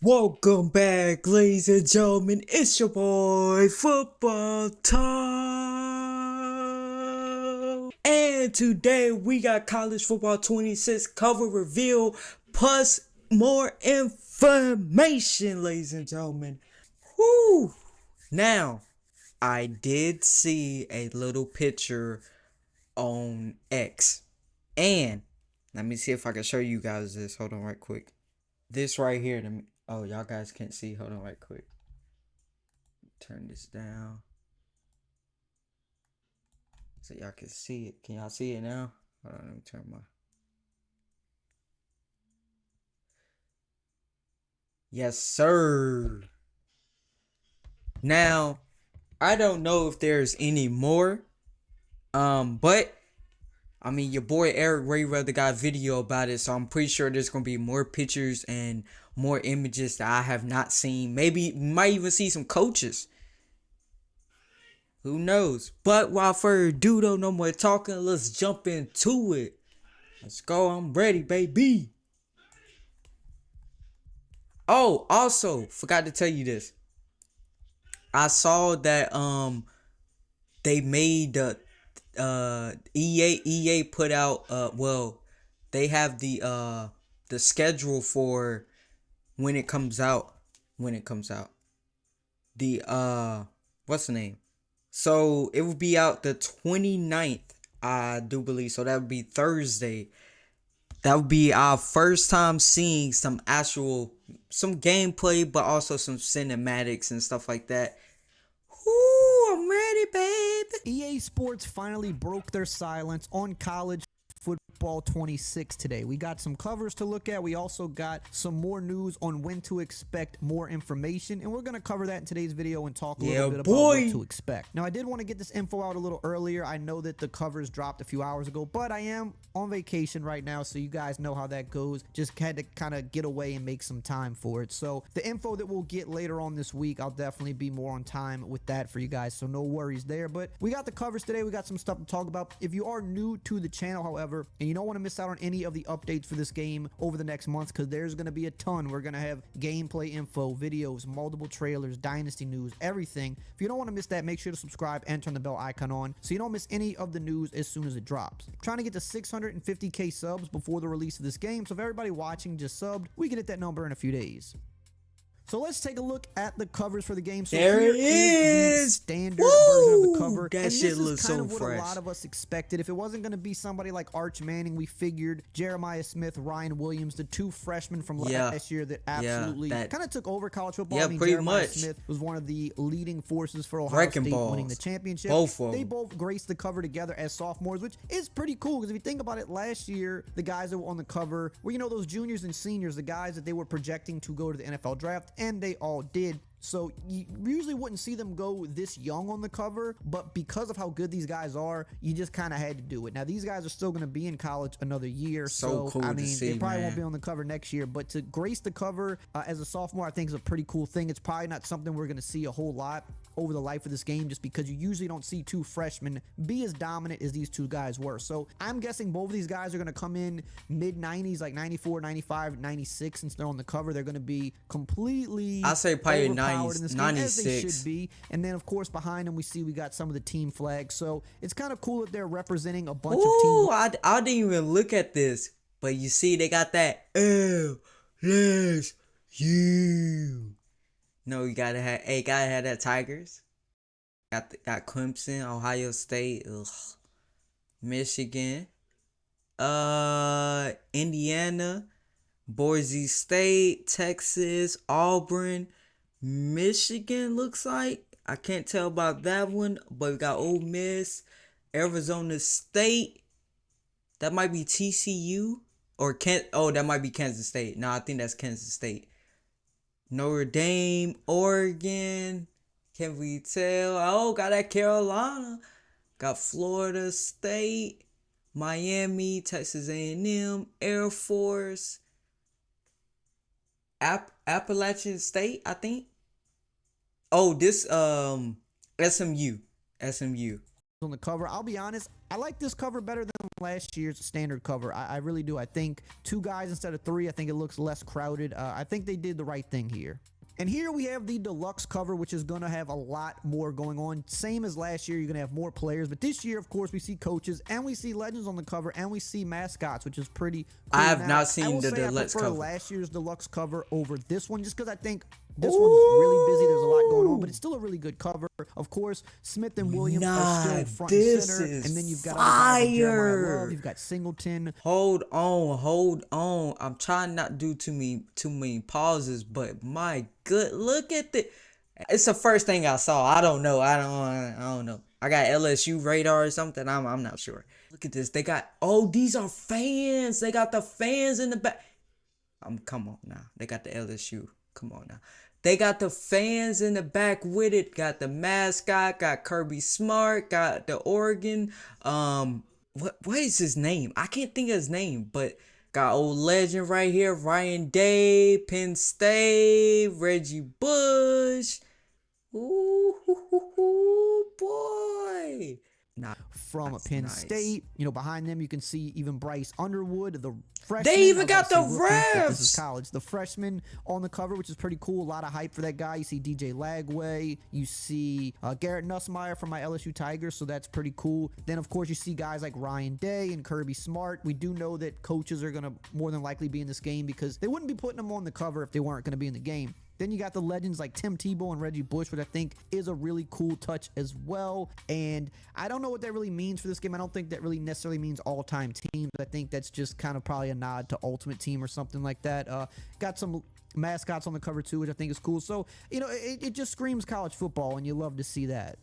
Welcome back, ladies and gentlemen. It's your boy, Football Time. And today we got College Football 26 cover reveal plus more information, ladies and gentlemen. Whoo! Now, I did see a little picture on X. And let me see if I can show you guys this. Hold on right quick. This right here. Oh, y'all guys can't see. Hold on right quick. Turn this down so y'all can see it. Can y'all see it now? Hold on, let me turn my... Yes, sir. Now, I don't know if there's any more. But I mean, your boy Eric Reval got a video about it, so I'm pretty sure there's gonna be more pictures and more images that I have not seen. Maybe might even see some coaches. Who knows? But without further ado, though, no more talking. Let's jump into it. Let's go. I'm ready, baby. Oh, also, forgot to tell you this. I saw that they made the EA put out they have the schedule for when it comes out. The what's the name? So it will be out the 29th, I do believe. So that would be Thursday. That would be our first time seeing some gameplay, but also some cinematics and stuff like that. Ooh, I'm ready, baby. EA Sports finally broke their silence on college football 26 today. We got some covers to look at. We also got some more news on when to expect more information, and we're going to cover that in today's video and talk a little bit about what to expect. Now, I did want to get this info out a little earlier. I know that the covers dropped a few hours ago, but I am on vacation right now, so you guys know how that goes. Just had to kind of get away and make some time for it. So the info that we'll get later on this week, I'll definitely be more on time with that for you guys, so no worries there. But we got the covers today. We got some stuff to talk about. If you are new to the channel, however, and you don't want to miss out on any of the updates for this game over the next month, because there's going to be a ton. We're going to have gameplay info, videos, multiple trailers, dynasty news, everything. If you don't want to miss that, make sure to subscribe and turn the bell icon on so you don't miss any of the news as soon as it drops. I'm trying to get to 650k subs before the release of this game, so if everybody watching just subbed, we can hit that number in a few days. So let's take a look at the covers for the game. So there here it is. The standard version of the cover. That and shit this looks is kind so of what fresh. a lot of us expected. If it wasn't going to be somebody like Arch Manning, we figured Jeremiah Smith, Ryan Williams, the two freshmen from last year that absolutely kind of took over college football. Yeah, I mean, pretty Jeremiah much. Smith was one of the leading forces for Ohio State winning the championship. They both graced the cover together as sophomores, which is pretty cool because if you think about it, last year, the guys that were on the cover were, you know, those juniors and seniors, the guys that they were projecting to go to the NFL draft, and they all did. So you usually wouldn't see them go this young on the cover, but because of how good these guys are, you just kind of had to do it. Now these guys are still going to be in college another year, so cool I mean, see, they probably won't be on the cover next year, but to grace the cover as a sophomore, I think is a pretty cool thing. It's probably not something we're going to see a whole lot over the life of this game, just because you usually don't see two freshmen be as dominant as these two guys were. So I'm guessing both of these guys are going to come in mid 90s, like 94, 95, 96. Since they're on the cover, they're going to be completely, I say probably 90s, in this 96 as they should be. And then of course behind them we got some of the team flags, so it's kind of cool that they're representing a bunch of teams. I didn't even look at this, but you see they got that LSU. No, you gotta have that Tigers. Got Clemson, Ohio State, Michigan, Indiana, Boise State, Texas, Auburn, Michigan looks like. I can't tell about that one, but we got Ole Miss, Arizona State. That might be TCU or that might be Kansas State. No, I think that's Kansas State. Notre Dame, Oregon. Can we tell? Oh, got that Carolina. Got Florida State, Miami, Texas A&M, Air Force, Appalachian State, I think. Oh, this SMU. On the cover, I'll be honest, I like this cover better than last year's standard cover. I really do. I think 2 guys instead of 3. I think it looks less crowded. I think they did the right thing here. And here we have the deluxe cover, which is going to have a lot more going on. Same as last year, you're going to have more players. But this year, of course, we see coaches and we see legends on the cover and we see mascots, which is pretty cool. I have now, not seen the I deluxe prefer cover. last year's deluxe cover over this one just because I think this one's really busy. There's a lot going on, but it's still a really good cover. Of course, Smith and Williams are still front and center. And then you've got other guys like Jeremiah Love. You've got Singleton. Hold on. I'm trying not to do too many pauses, but my good, look at the. It's the first thing I saw. I don't know. I don't know. I got LSU radar or something. I'm not sure. Look at this. They got. Oh, these are fans. They got the fans in the back. Come on now. They got the LSU. Come on now. They got the fans in the back with it. Got the mascot. Got Kirby Smart. Got the Oregon. What is his name? I can't think of his name, but got old legend right here. Ryan Day, Penn State, Reggie Bush. Ooh, boy. From Penn State. Behind them you can see even Bryce Underwood, the freshman. They even got the refs. This is college. The freshman on the cover, which is pretty cool. A lot of hype for that guy. You see DJ Lagway. You see Garrett Nussmeier from my LSU Tigers, so that's pretty cool. Then, of course, you see guys like Ryan Day and Kirby Smart. We do know that coaches are going to more than likely be in this game because they wouldn't be putting them on the cover if they weren't going to be in the game. Then you got the legends like Tim Tebow and Reggie Bush, which I think is a really cool touch as well. And I don't know what that really means for this game. I don't think that really necessarily means all-time teams. I think that's just kind of probably a nod to Ultimate Team or something like that. Got some mascots on the cover too, which I think is cool. So, it just screams college football, and you love to see that.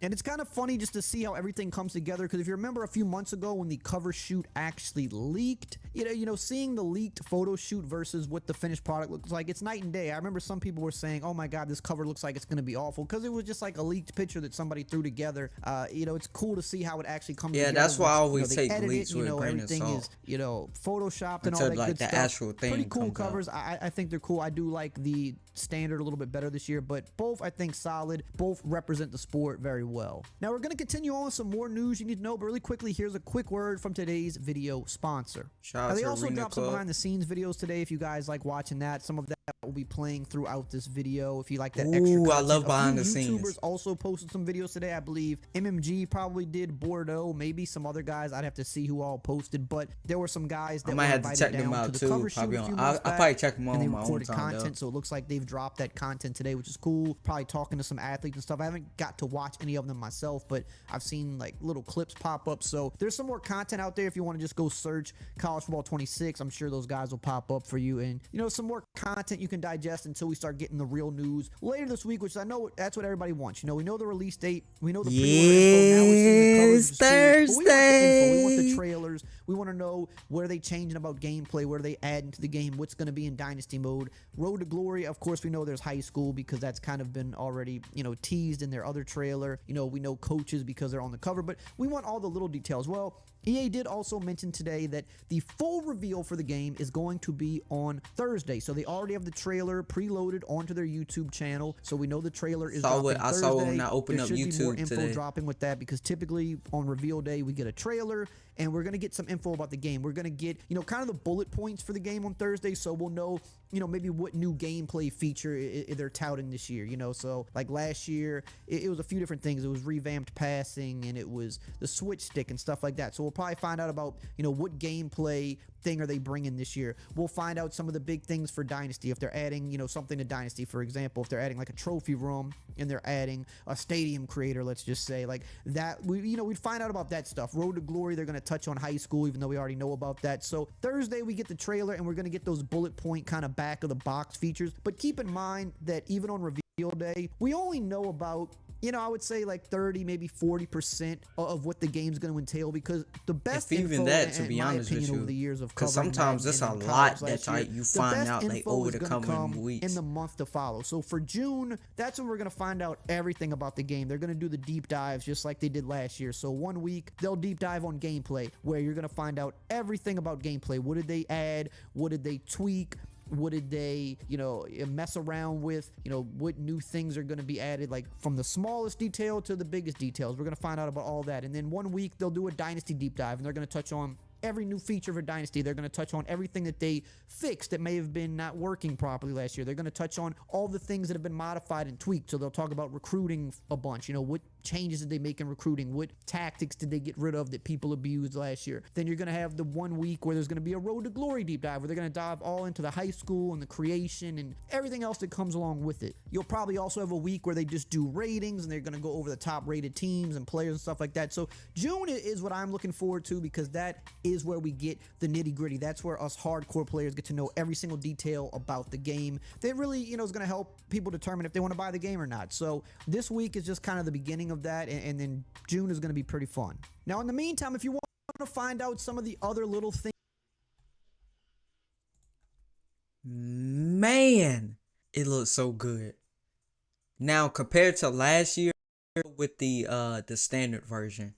And it's kind of funny just to see how everything comes together, because if you remember a few months ago when the cover shoot actually leaked, seeing the leaked photo shoot versus what the finished product looks like, it's night and day. I remember some people were saying, oh my God, this cover looks like it's going to be awful, because it was just like a leaked picture that somebody threw together. It's cool to see how it actually comes together. Yeah, that's why I always take leaks with a grain of salt. Everything is, photoshopped and all that like good the stuff. actual thing Pretty cool comes covers. I think they're cool. I do like the standard a little bit better this year, but both I think solid. Both represent the sport very well. Now we're going to continue on with some more news you need to know, but really quickly, here's a quick word from today's video sponsor. Shout out they to also Arena dropped some Club. behind the scenes videos today if you guys like watching that. Some of that will be playing throughout this video if you like that extra content. I love behind the YouTubers scenes. also posted some videos today. I believe MMG probably did, Bordeaux, maybe some other guys. I'd have to see who all posted, but there were some guys that I might have to invited check down them out to the too. cover shoot Probably a few on. months I'll back, probably check them and on they my own recorded time. content, so it looks like they've dropped that content today, which is cool. Probably talking to some athletes and stuff. I haven't got to watch any of them myself, but I've seen like little clips pop up. So there's some more content out there if you want to just go search College Football 26. I'm sure those guys will pop up for you, and some more content you can digest until we start getting the real news later this week, which I know that's what everybody wants. We know the release date, we know the pre-order info. Now we're seeing the covers, Thursday. we want the trailers. We want to know what are they changing about gameplay, what are they adding to the game, what's going to be in Dynasty mode. Road to Glory, of course, we know there's high school because that's kind of been already teased in their other trailer. We know coaches because they're on the cover, but we want all the little details. Well, EA did also mention today that the full reveal for the game is going to be on Thursday. So they already have the trailer preloaded onto their YouTube channel. So we know the trailer is dropping Thursday. I saw it when I opened up there should be more YouTube info today. dropping with that, because typically on reveal day we get a trailer and we're going to get some info about the game. We're going to get, kind of the bullet points for the game on Thursday, so we'll know, maybe what new gameplay feature they're touting this year, So like last year, it was a few different things. It was revamped passing and it was the switch stick and stuff like that. So we'll probably find out about, what gameplay thing are they bringing this year. We'll find out some of the big things for Dynasty. If they're adding, something to Dynasty, for example, if they're adding like a trophy room and they're adding a stadium creator, let's just say, like that, we'd find out about that stuff. Road to Glory, they're going to touch on high school, even though we already know about that. So Thursday we get the trailer and we're going to get those bullet point kind of back of the box features. But keep in mind that even on reveal day, we only know about, I would say like 30, maybe 40% of what the game's going to entail, because the best If even info, that, to in be my honest with opinion, you, over the years of because covering sometimes Madden it's a and lot college last that year, you the find best out like info over is the gonna come coming weeks. in the month to follow. So for June, that's when we're going to find out everything about the game. They're going to do the deep dives just like they did last year. So 1 week, they'll deep dive on gameplay, where you're going to find out everything about gameplay. What did they add? What did they tweak? What did they, mess around with? What new things are going to be added, like from the smallest detail to the biggest details. We're going to find out about all that. And then one week they'll do a Dynasty deep dive, and they're going to touch on every new feature for Dynasty. They're going to touch on everything that they fixed that may have been not working properly last year. They're going to touch on all the things that have been modified and tweaked. So they'll talk about recruiting a bunch. What changes did they make in recruiting? What tactics did they get rid of that people abused last year? Then you're going to have the 1 week where there's going to be a Road to Glory deep dive, where they're going to dive all into the high school and the creation and everything else that comes along with it. You'll probably also have a week where they just do ratings, and they're going to go over the top rated teams and players and stuff like that. So June is what I'm looking forward to, because that is where we get the nitty gritty. That's where us hardcore players get to know every single detail about the game. That really, is going to help people determine if they want to buy the game or not. So this week is just kind of the beginning of that, and then June is going to be pretty fun. Now, in the meantime, if you want to find out some of the other little things, Man, it looks so good. Now compared to last year with the standard version,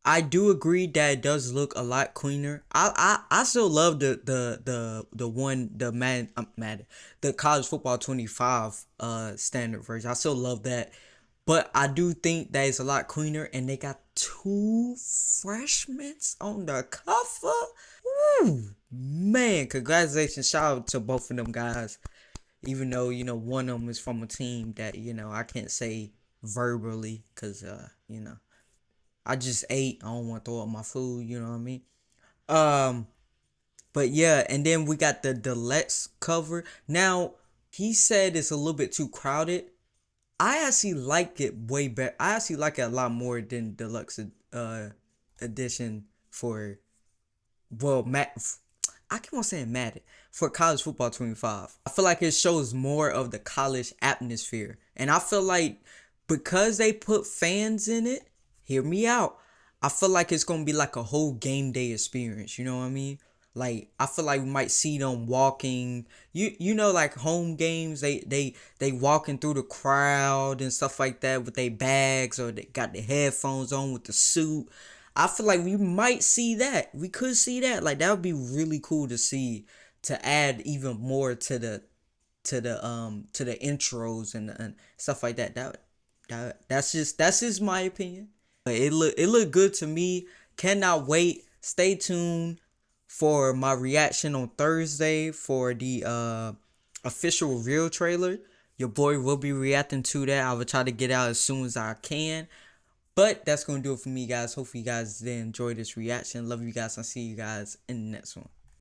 I do agree that it does look a lot cleaner. I still love the one the college football 25 standard version. I still love that. But I do think that it's a lot cleaner, and they got two freshmen on the cover. Woo! Man, congratulations. Shout out to both of them guys. Even though, one of them is from a team that, I can't say verbally because, I just ate. I don't want to throw up my food, you know what I mean? Um, but yeah, and then we got the deluxe cover. Now, he said it's a little bit too crowded. I actually like it way better. I actually like it a lot more than deluxe edition for, well, I keep on saying Madden, for college football 25. I feel like it shows more of the college atmosphere. And I feel like because they put fans in it, hear me out, I feel like it's going to be like a whole game day experience. You know what I mean? Like, I feel like we might see them walking, like home games, they walking through the crowd and stuff like that with their bags, or they got their headphones on with the suit. I feel like we might see that. We could see that. Like, that would be really cool to see, to add even more to the intros and stuff like that. That's just my opinion. But it looked good to me. Cannot wait. Stay tuned for my reaction on Thursday for the official Real trailer. Your boy will be reacting to that. I will try to get out as soon as I can. But that's going to do it for me, guys. Hopefully you guys did enjoy this reaction. Love you guys. I'll see you guys in the next one.